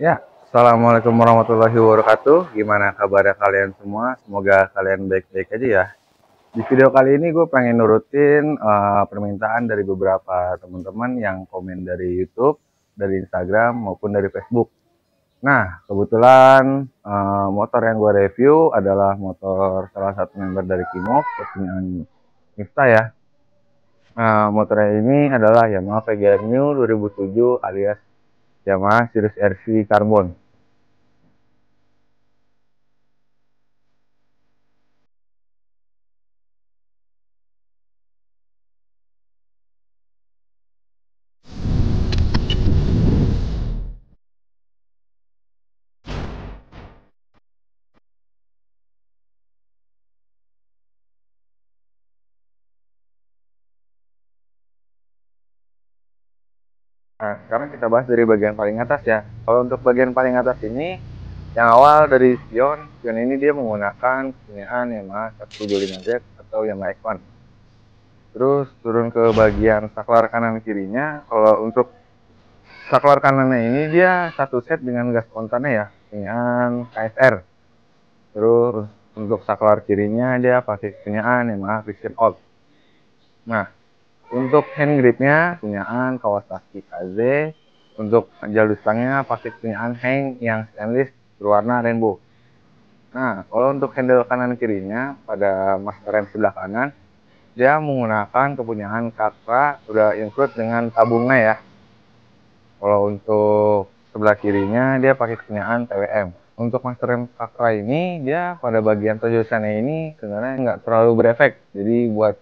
Ya, assalamualaikum warahmatullahi wabarakatuh. Gimana kabarnya kalian semua? Semoga kalian baik-baik aja ya. Di video kali ini gue pengen nurutin permintaan dari beberapa teman-teman yang komen dari YouTube, dari Instagram maupun dari Facebook. Nah, kebetulan motor yang gue review adalah motor salah satu member dari Kimox, punyaan Miftah ya. Motornya ini adalah Yamaha VGR New 2007 alias Yamaha Series RC Carbon. Nah, sekarang kita bahas dari bagian paling atas ya. Kalau untuk bagian paling atas ini, yang awal dari spion ini dia menggunakan punyaan Yamaha 125Z atau Yamaha X1. Terus turun ke bagian saklar kanan kirinya. Kalau untuk saklar kanannya ini dia satu set dengan gas kontannya ya, punyaan KSR. Terus untuk saklar kirinya dia pakai punyaan Yamaha Friction Out. Nah, untuk hand gripnya punyaan Kawasaki KZ. Untuk jalur stangnya pakai punyaan Heng yang stainless berwarna rainbow. Nah, kalau untuk handle kanan kirinya pada master rem sebelah kanan, dia menggunakan kepunyaan Kakra, udah include dengan tabungnya ya. Kalau untuk sebelah kirinya dia pakai kepunyaan TWM. Untuk master rem Kakra ini dia pada bagian tujuannya ini sebenarnya nggak terlalu berefek. Jadi buat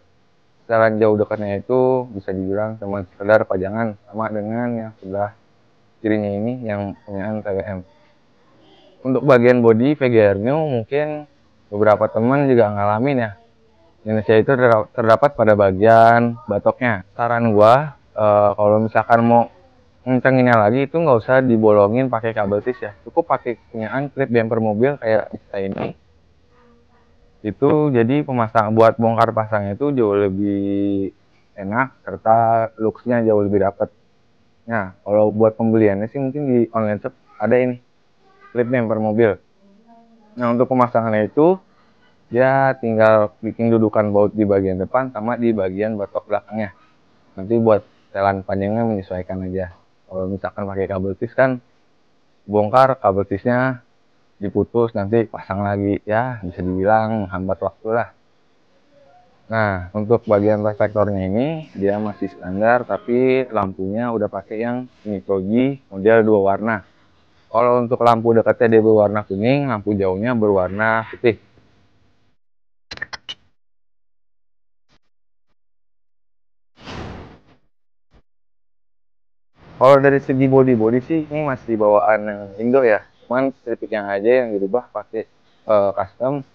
jalan jauh dekatnya itu bisa dibilang cuma sekedar pajangan, sama dengan yang sebelah kirinya ini yang punyaan TWM. Untuk bagian bodi VGR-nya mungkin beberapa teman juga ngalamin ya. Minusnya itu terdapat pada bagian batoknya. Saran gua kalau misalkan mau ngencenginnya lagi itu nggak usah dibolongin pakai kabel tis ya. Cukup pakai punyaan klip bumper mobil kayak kita ini. Itu jadi pemasang buat bongkar pasangnya itu jauh lebih enak serta looks-nya jauh lebih dapet. Nah, kalau buat pembeliannya sih mungkin di online shop ada ini klip bumper mobil. Nah, untuk pemasangannya itu dia tinggal bikin dudukan baut di bagian depan sama di bagian batok belakangnya. Nanti buat setelan panjangnya menyesuaikan aja. Kalau misalkan pakai kabel tis kan bongkar kabel tisnya diputus nanti pasang lagi ya, bisa dibilang hambat waktu lah. Nah, untuk bagian reflektornya ini dia masih standar tapi lampunya udah pakai yang Nitroji model 2 warna. Kalau untuk lampu dekatnya dia berwarna kuning, lampu jauhnya berwarna putih. Kalau dari segi body sih ini masih bawaan yang Indo ya. Cuman stripingnya aja yang dirubah pakai custom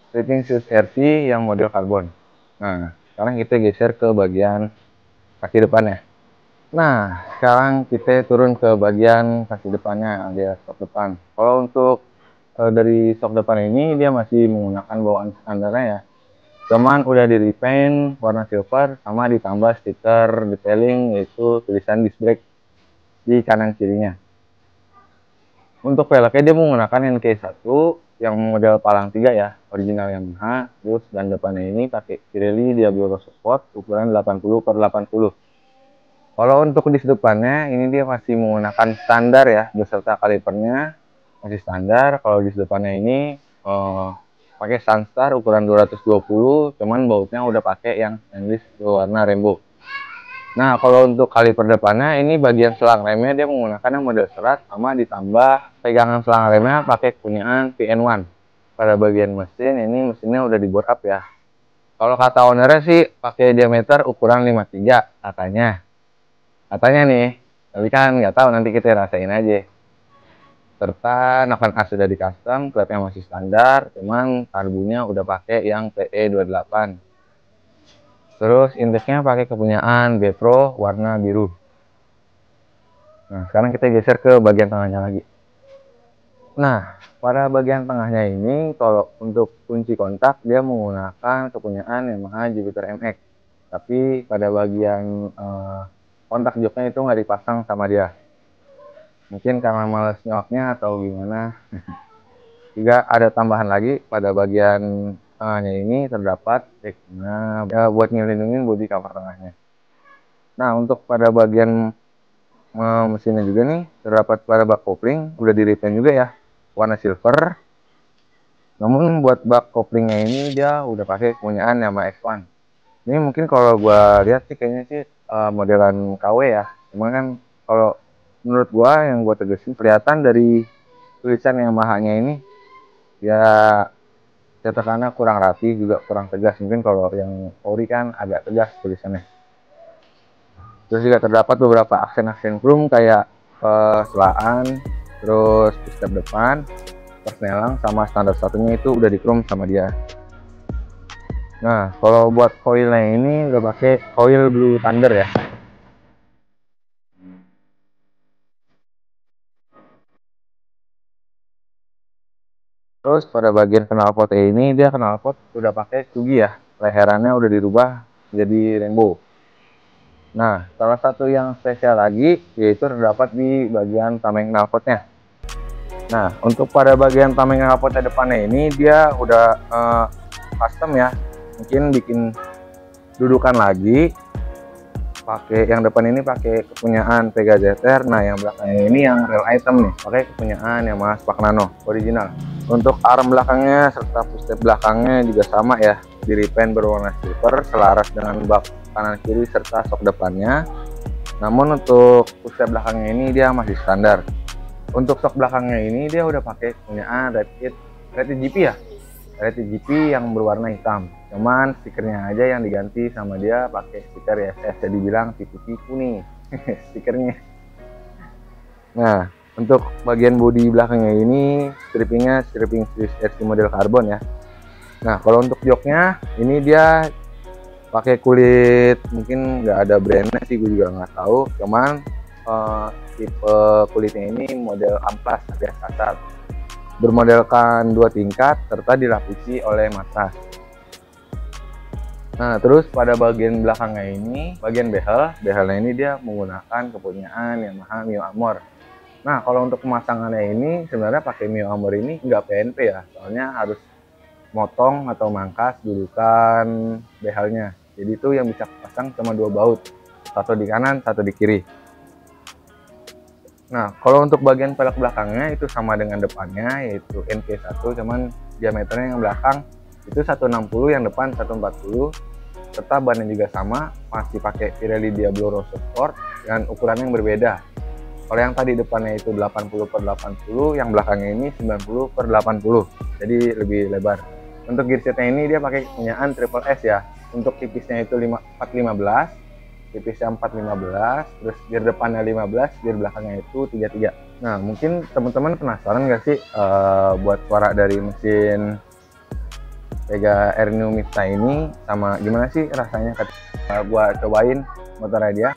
stripping versi yang model karbon. Nah, sekarang kita geser ke bagian kaki depannya. Nah, sekarang kita turun ke bagian kaki depannya, alias sok depan. Kalau untuk dari sok depan ini dia masih menggunakan bawaan standarnya ya. Cuman udah di repaint warna silver sama ditambah stiker detailing yaitu tulisan disc brake di kanan kirinya. Untuk velgnya dia menggunakan NK1 yang model palang 3 ya, original Yamaha. Terus dan depannya ini pakai Pirelli Diablo Sport ukuran 80/80. Kalau untuk di depannya ini dia masih menggunakan standar ya, beserta kalipernya masih standar. Kalau di depannya ini pakai Sunstar ukuran 220, cuman bautnya udah pakai yang stainless berwarna rainbow. Nah, kalau untuk kaliper depannya ini bagian selang remnya dia menggunakan yang model serat sama ditambah pegangan selang remnya pakai punyaan PN1. Pada bagian mesin ini mesinnya udah di bore up ya. Kalau kata ownernya sih pakai diameter ukuran 53 katanya. Katanya nih, tapi kan nggak tahu nanti kita rasain aja. Serta noken as sudah di custom, klepnya masih standar, cuman karbunya udah pakai yang PE28. Terus intake-nya pakai kepunyaan B-Pro warna biru. Nah, sekarang kita geser ke bagian tengahnya lagi. Nah, pada bagian tengahnya ini kalau untuk kunci kontak dia menggunakan kepunyaan Yamaha Jupiter MX. Tapi pada bagian kontak joknya itu nggak dipasang sama dia. Mungkin karena males nyoknya atau gimana. Juga ada tambahan lagi pada bagian tengahnya ini terdapat dekna ya, buat ngelindungin bodi kamar tengahnya. Nah, untuk pada bagian mesinnya juga nih terdapat pada bak kopling udah di repaint juga ya, warna silver. Namun buat bak koplingnya ini dia udah pakai kepunyaan Yamaha X1. Ini mungkin kalau gua lihat sih kayaknya sih modelan KW ya. Cuma kan kalau menurut gua yang gua tegesin kelihatan dari tulisan Yamaha-nya ini ya cetakannya kurang rapi juga kurang tegas. Mungkin kalau yang ori kan agak tegas tulisannya. Terus juga terdapat beberapa aksen-aksen chrome kayak selaan, terus step depan, persnelang sama standar satunya itu udah di chrome sama dia. Nah, kalau buat coilnya ini udah pakai coil Blue Thunder ya. Terus pada bagian knalpot ini dia knalpot udah pakai Sugi ya. Leherannya udah dirubah jadi rainbow. Nah, salah satu yang spesial lagi yaitu terdapat di bagian tameng knalpotnya. Nah, untuk pada bagian tameng knalpotnya depannya ini dia udah custom ya. Mungkin bikin dudukan lagi. Pakai yang depan ini pakai kepunyaan Pega ZR. Nah, yang belakangnya ini yang real item nih, pakai kepunyaan Yamaha Spark Nano original. Untuk arm belakangnya serta footstep belakangnya juga sama ya, di repaint berwarna silver selaras dengan bak kanan kiri serta sok depannya. Namun untuk footstep belakangnya ini dia masih standar. Untuk sok belakangnya ini dia udah pakai kepunyaan Rapid GP ya, Rapid GP yang berwarna hitam. Cuman stikernya aja yang diganti sama dia pakai stiker ya, saya dibilang tipu-tipu nih stikernya. Nah, untuk bagian bodi belakangnya ini strippingnya stripping Swiss RC model karbon ya. Nah, kalau untuk joknya ini dia pakai kulit, mungkin nggak ada brandnya sih, gue juga nggak tahu. Cuman tipe kulitnya ini model amplas alias kasar, bermodelkan 2 tingkat serta dilapisi oleh matras. Nah, terus pada bagian belakangnya ini, bagian behelnya ini dia menggunakan kepunyaan Yamaha Mio Amor. Nah, kalau untuk pemasangannya ini sebenarnya pakai Mio Amor ini nggak PNP ya, soalnya harus motong atau mangkas dudukan behelnya. Jadi itu yang bisa pasang cuma 2 baut, satu di kanan, satu di kiri. Nah, kalau untuk bagian pelek belakangnya itu sama dengan depannya, yaitu NK1, cuman diameternya yang belakang itu 160, yang depan 140, serta bannya juga sama, masih pakai Pirelli Diablo Rosso Sport dengan ukuran yang berbeda. Kalau yang tadi depannya itu 80/80, yang belakangnya ini 90/80, jadi lebih lebar. Untuk gearsetnya ini dia pakai kepunyaan Triple S ya. Untuk tipisnya itu 415, tipisnya 415, terus gear depannya 15, gear belakangnya itu 33. Nah, mungkin teman-teman penasaran nggak sih buat suara dari mesin Pega R-New Mifta ini sama gimana sih rasanya ketika gua cobain motornya dia?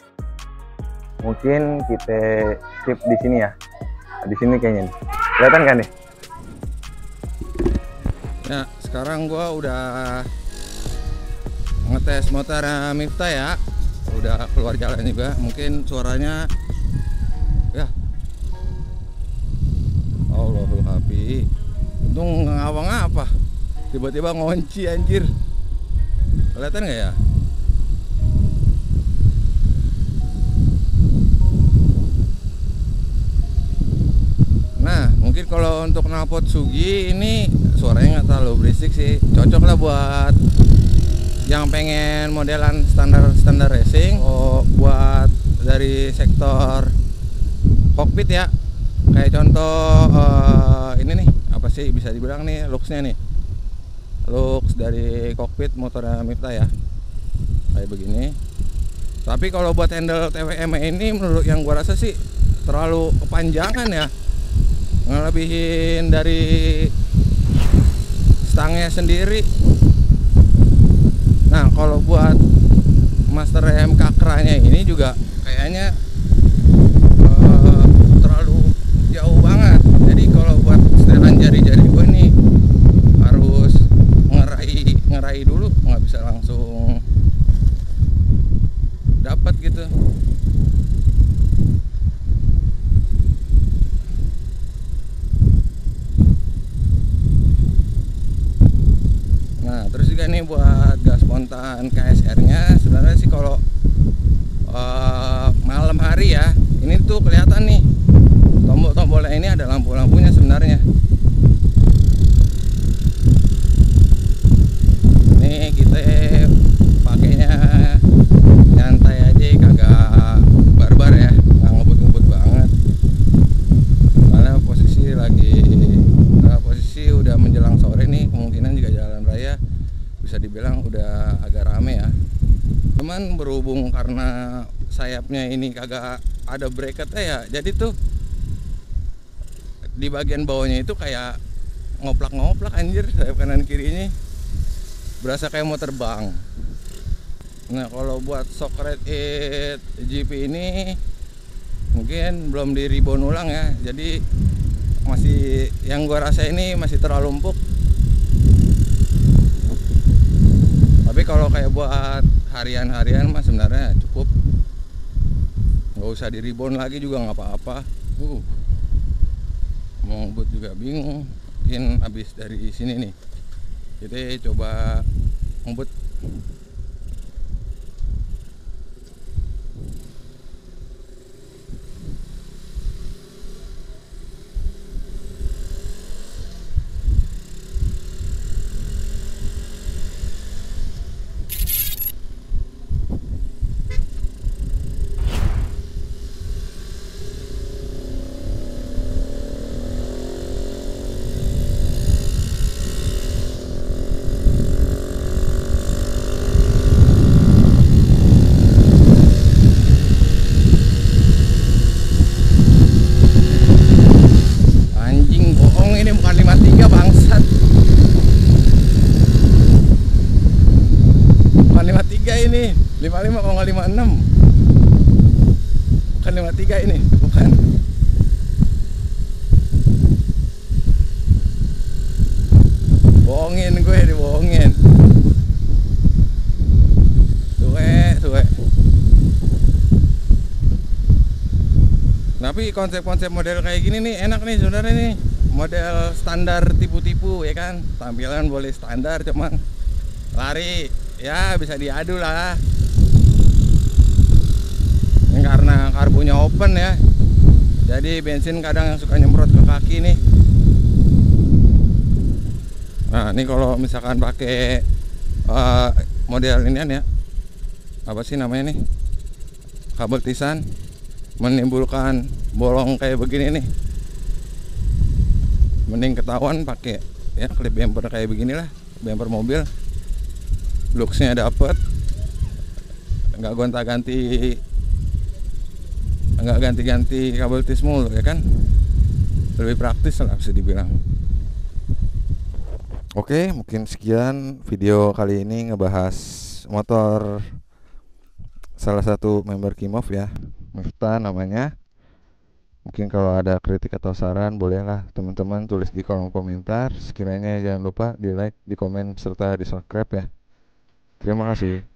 Mungkin kita skip di sini ya. Di sini kayaknya nih. Kelihatan kan nih? Ya, sekarang gua udah ngetes motor Mifta ya. Udah keluar jalan juga. Mungkin suaranya ya Allahul Habib. Untung ngawang apa? Tiba-tiba ngunci anjir. Kelihatan nggak ya? Nah, mungkin kalau untuk knalpot Sugi ini suaranya nggak terlalu berisik sih. Cocok lah buat yang pengen modelan standar racing. Oh, buat dari sektor kokpit ya. Kayak contoh ini nih, apa sih bisa dibilang nih looksnya nih. Looks dari kokpit motor Mifta ya, kayak begini. Tapi kalau buat handle TWM ini menurut yang gua rasa sih terlalu kepanjangan ya, ngelebihin dari stangnya sendiri. Nah, kalau buat Master M kakranya ini juga kayaknya terlalu jauh banget. Jadi kalau buat setelan jari-jari gua nih harus ngerai dulu, nggak bisa langsung dapat gitu. Nah terus juga nih buat gas spontan KSR nya sebenarnya sih kalau malam hari ya ini tuh kelihatan nih tombol-tombolnya, ini ada lampu-lampunya sebenarnya. Ini kita pakainya nyantai aja, kagak barbar ya, nggak ngebut-ngebut banget. Soalnya posisi udah menjelang sore nih, kemungkinan juga jalan raya bisa dibilang udah agak rame ya. Cuman berhubung karena sayapnya ini kagak ada bracketnya ya, jadi tuh di bagian bawahnya itu kayak ngoplak-ngoplak anjir, sayap kanan kiri ini berasa kayak mau terbang. Nah kalau buat shock rate GP ini mungkin belum di rebound ulang ya, jadi masih yang gua rasa ini masih terlalu empuk. Tapi kalau kayak buat harian-harian mah sebenarnya cukup, nggak usah di rebound lagi juga nggak apa-apa. Mau ngebut juga bingung, mungkin habis dari sini nih kita coba ngebut. Anjing bohong, ini bukan 53 bangsat. Bukan 53 ini, 55 kalau nggak 56. Bukan 53 ini, bukan. Bohongin gue, dibohongin. Suwe. Tapi konsep-konsep model kayak gini nih enak nih sebenarnya nih. Model standar tipu-tipu ya kan. Tampilan boleh standar, cuman lari ya bisa diadu lah. Ini karena karbunya open ya, jadi bensin kadang yang suka nyemprot ke kaki nih. Nah ini kalau misalkan pakai model ini ya, apa sih namanya nih, kabel tisan, menimbulkan bolong kayak begini nih, mending ketahuan pakai ya klip bumper kayak beginilah, bumper mobil. Looksnya dapet, nggak ganti-ganti kabel tis mulu ya kan, lebih praktis lah bisa dibilang. Oke, mungkin sekian video kali ini ngebahas motor salah satu member Kimov ya, Miftah namanya. Mungkin kalau ada kritik atau saran bolehlah teman-teman tulis di kolom komentar. Sekiranya jangan lupa di like, di komen, serta di subscribe ya. Terima kasih.